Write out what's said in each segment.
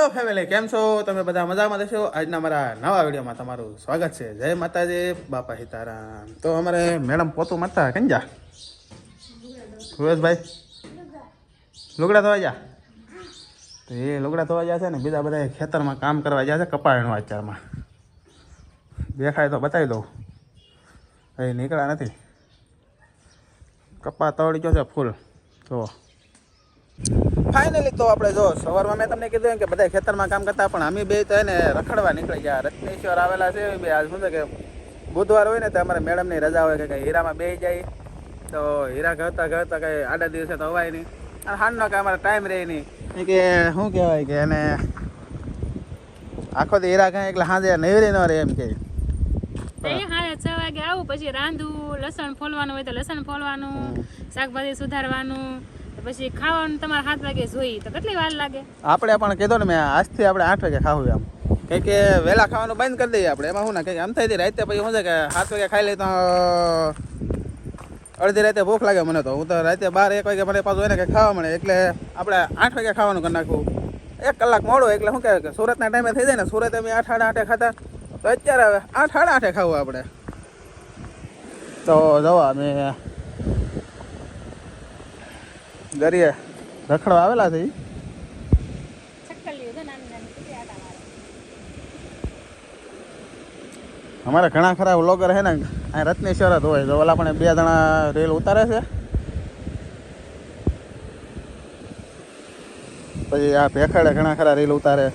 Hello family, કેમ છો તમે? બધા મજામાં દેશો? આજના મારા નવા વિડીયોમાં તમારું સ્વાગત છે. જય માતાજી, બાપા સીતારામ. તો અમારે મેડમ પોતું મારતા કઈ જા સુરેશભાઈ લુગડા ધોવા જા. તો એ લુગડા ધોવા જાય છે ને, બીજા બધા ખેતરમાં કામ કરવા જાય છે કપાળીનું આચારમાં. દેખાય તો બતાવી દઉં. એ નીકળ્યા નથી, કપા તવડી ગયો છે ફૂલ. તો ફાઇનલી તો આપણે જો સવારમાં મેં તમને કીધું કે બધા ખેતરમાં કામ કરતા, પણ અમે બે તો એને રખડવા નીકળી ગયા. રત્નેશ્વર આવેલા છે બે. આજ શું છે કે બુધવાર હોય ને તો અમારે મેડમની રજા હોય કે હીરામાં બે જાય. તો હીરા ઘરતા કંઈ આડા દિવસે તો અવાય નહીં, અને હાલનો કાંઈ અમારે ટાઈમ રહે નહીં. કે શું કહેવાય કે એને આખો દી હીરા કાંઈ એટલે સાંજે નવરી ન રહે એમ કે. 6 વાગે આવું, પછી રાંધવું, લસણ ફોલવાનું હોય તો લસણ ફોલવાનું, શાકભાજી સુધારવાનું, પછી ખાવાનું તમારે 7 વાગે જોઈએ તો કેટલી વાર લાગે? આપણે પણ કીધું ને મેં, આજથી આપણે 8 વાગે ખાવું એમ. કંઈક કે વહેલા ખાવાનું બંધ કરી દઈએ આપણે. એમાં શું ને કંઈક આમ થઈ રાતે પછી શું છે કે 7 વાગે ખાઈ લઈએ તો અડધી રાતે ભૂખ લાગે મને. તો હું તો રાતે 12-1 વાગે મને પાછું એને કંઈક ખાવા મળે, એટલે આપણે 8 વાગે ખાવાનું કરી નાખવું. 1 કલાક મોડું એટલે શું કહેવાય કે સુરતના ટાઈમે થઈ જાય ને. સુરત અમે 8-8:30 ખાતા, તો અત્યારે હવે 8-8:30 ખાવું આપણે. તો જવા અમે દરિયે રખડવા આવેલા છે. અમારે ઘણા ખરા વ્લોગર છે ને આ રત્નેશ્વર જ હોય. તો ઓલા પણ 2 જણા રેલ ઉતારે છે, પછી આ ભેખાડે ઘણા ખરા રેલ ઉતારે.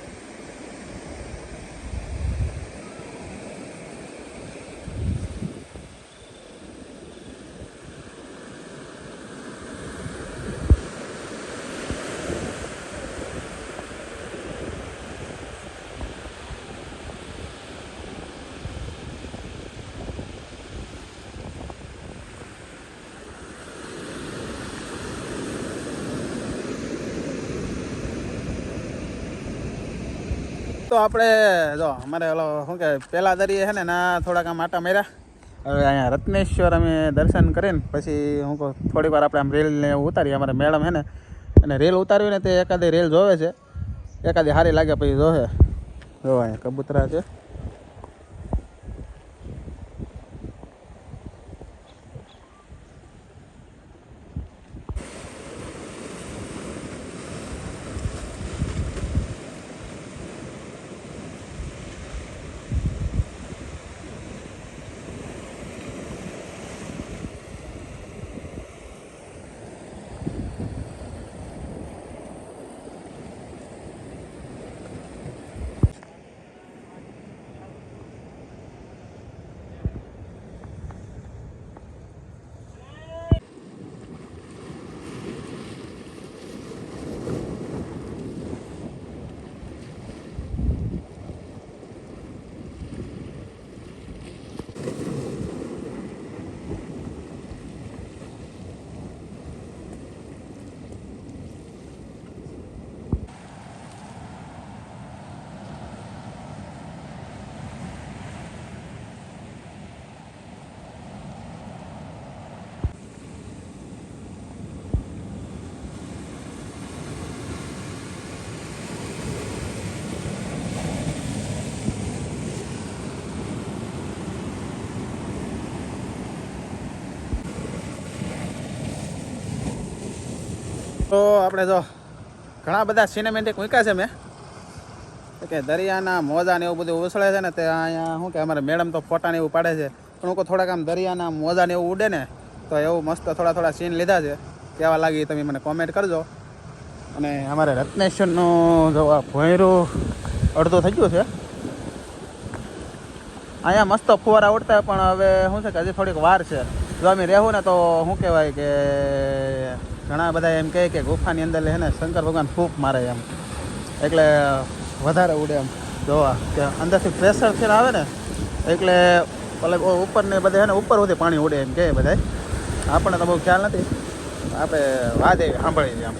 તો આપણે જો અમારે ઓલો શું કે પહેલા દરિયે છે ને ના થોડાક આમ આટા માર્યા. હવે અહીંયા રત્નેશ્વર અમે દર્શન કરીને પછી હું કહું થોડીક વાર આપણે આમ રેલને ઉતારીએ. અમારે મેડમ છે ને અને રેલ ઉતારવી ને તે એકાદી રેલ જોવે છે, એકાદી સારી લાગે પછી જોવે. જો અહીંયા કબૂતરા છે. તો આપણે જો ઘણા બધા સિનેમેટિક મૂક્યા છે મેં કે દરિયાના મોજા ને એવું બધું ઉછળે છે ને. તે અહીંયા શું કે અમારે મેડમ તો ફોટા ને એવું પાડે છે, પણ હું થોડાક આમ દરિયાના મોજા ને એવું ઉડે ને તો એવું મસ્ત થોડા સીન લીધા છે. કેવા લાગી તમે મને કોમેન્ટ કરજો. અને અમારે રત્નેશ્વરનું જો આ ભોંયરું અડધું થઈ ગયું છે. અહીંયા મસ્ત ફુવારા ઉડતા, પણ હવે શું છે કે હજી થોડીક વાર છે. જો અમે રહેવું ને તો શું કહેવાય કે ઘણા બધા એમ કહે કે ગુફાની અંદર છે ને શંકર ભગવાન ફૂંક મારે એમ, એટલે વધારે ઉડે એમ. જોવા કે અંદરથી પ્રેશરથી આવે ને એટલે ઉપર ને બધે છે ને ઉપર સુધી પાણી ઉડે એમ કહે બધા. આપણને તો બહુ ખ્યાલ નથી, આપણે વાત એવી સાંભળી આમ.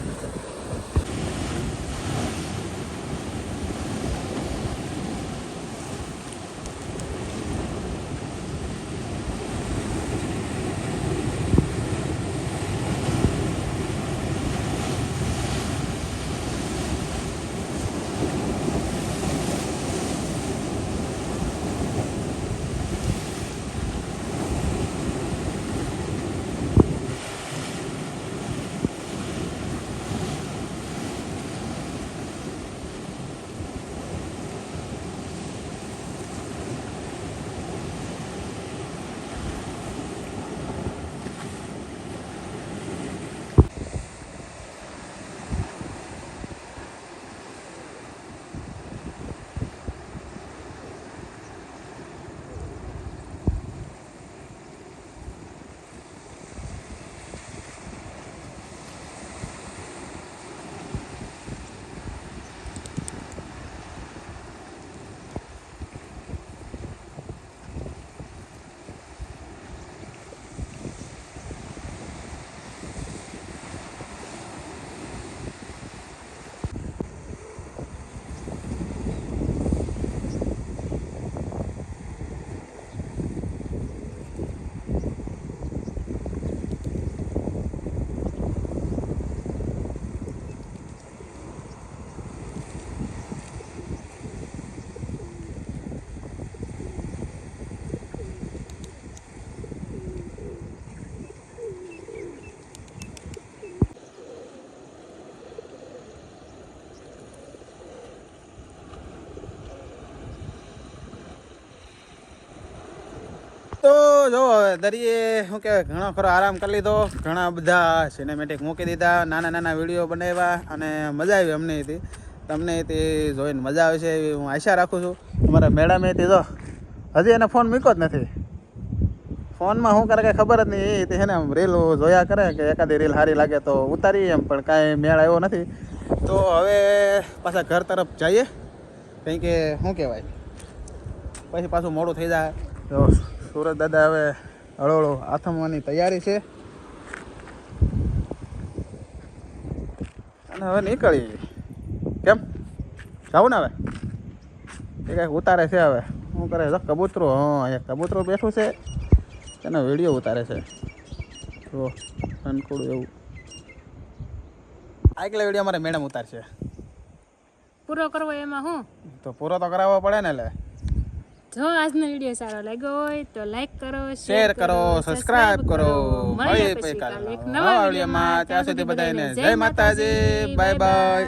જો હવે દરિયે શું કહેવાય ઘણો ખરો આરામ કરી લીધો, ઘણા બધા સિનેમેટિક મૂકી દીધા, નાના નાના વિડીયો બનાવ્યા અને મજા આવી અમને હતી. તમને તે જોઈને મજા આવે છે એવી હું આશા રાખું છું. અમારા મેડમે તે જો હજી એને ફોન મૂક્યો જ નથી. ફોનમાં શું કરે કાંઈ ખબર જ નહીં. એ તે છે ને રીલ જોયા કરે કે એકાદી રીલ સારી લાગે તો ઉતારી એમ, પણ કાંઈ મેળ આવ્યો નથી. તો હવે પાછા ઘર તરફ જઈએ, કંઈ કે શું કહેવાય પછી પાછું મોડું થઈ જાય. તો સુરત દાદા હવે હળોહળો આથમવાની તૈયારી છે અને હવે નીકળી. કેમ જાવું ને હવે એ કાંઈક ઉતારે છે. હવે શું કરે છે કબૂતરો? હા, એક કબૂતરો બેઠું છે, એનો વિડીયો ઉતારે છે. તો અનકુડું એવું આગલા વિડીયો અમારે મેડમ ઉતારશે. પૂરો કરવો એમાં હું તો પૂરો તો કરાવવો પડે ને. એટલે જો આજનો વિડીયો સારો લાગ્યો હોય તો લાઈક કરો, શેર કરો, સબસ્ક્રાઇબ કરો. મળીએ મળીએ પછી પછી કાલે એક કાલે નવા નવા વિડીયોમાં. ત્યાં સુધી બધાને જય માતાજી, બાય બાય.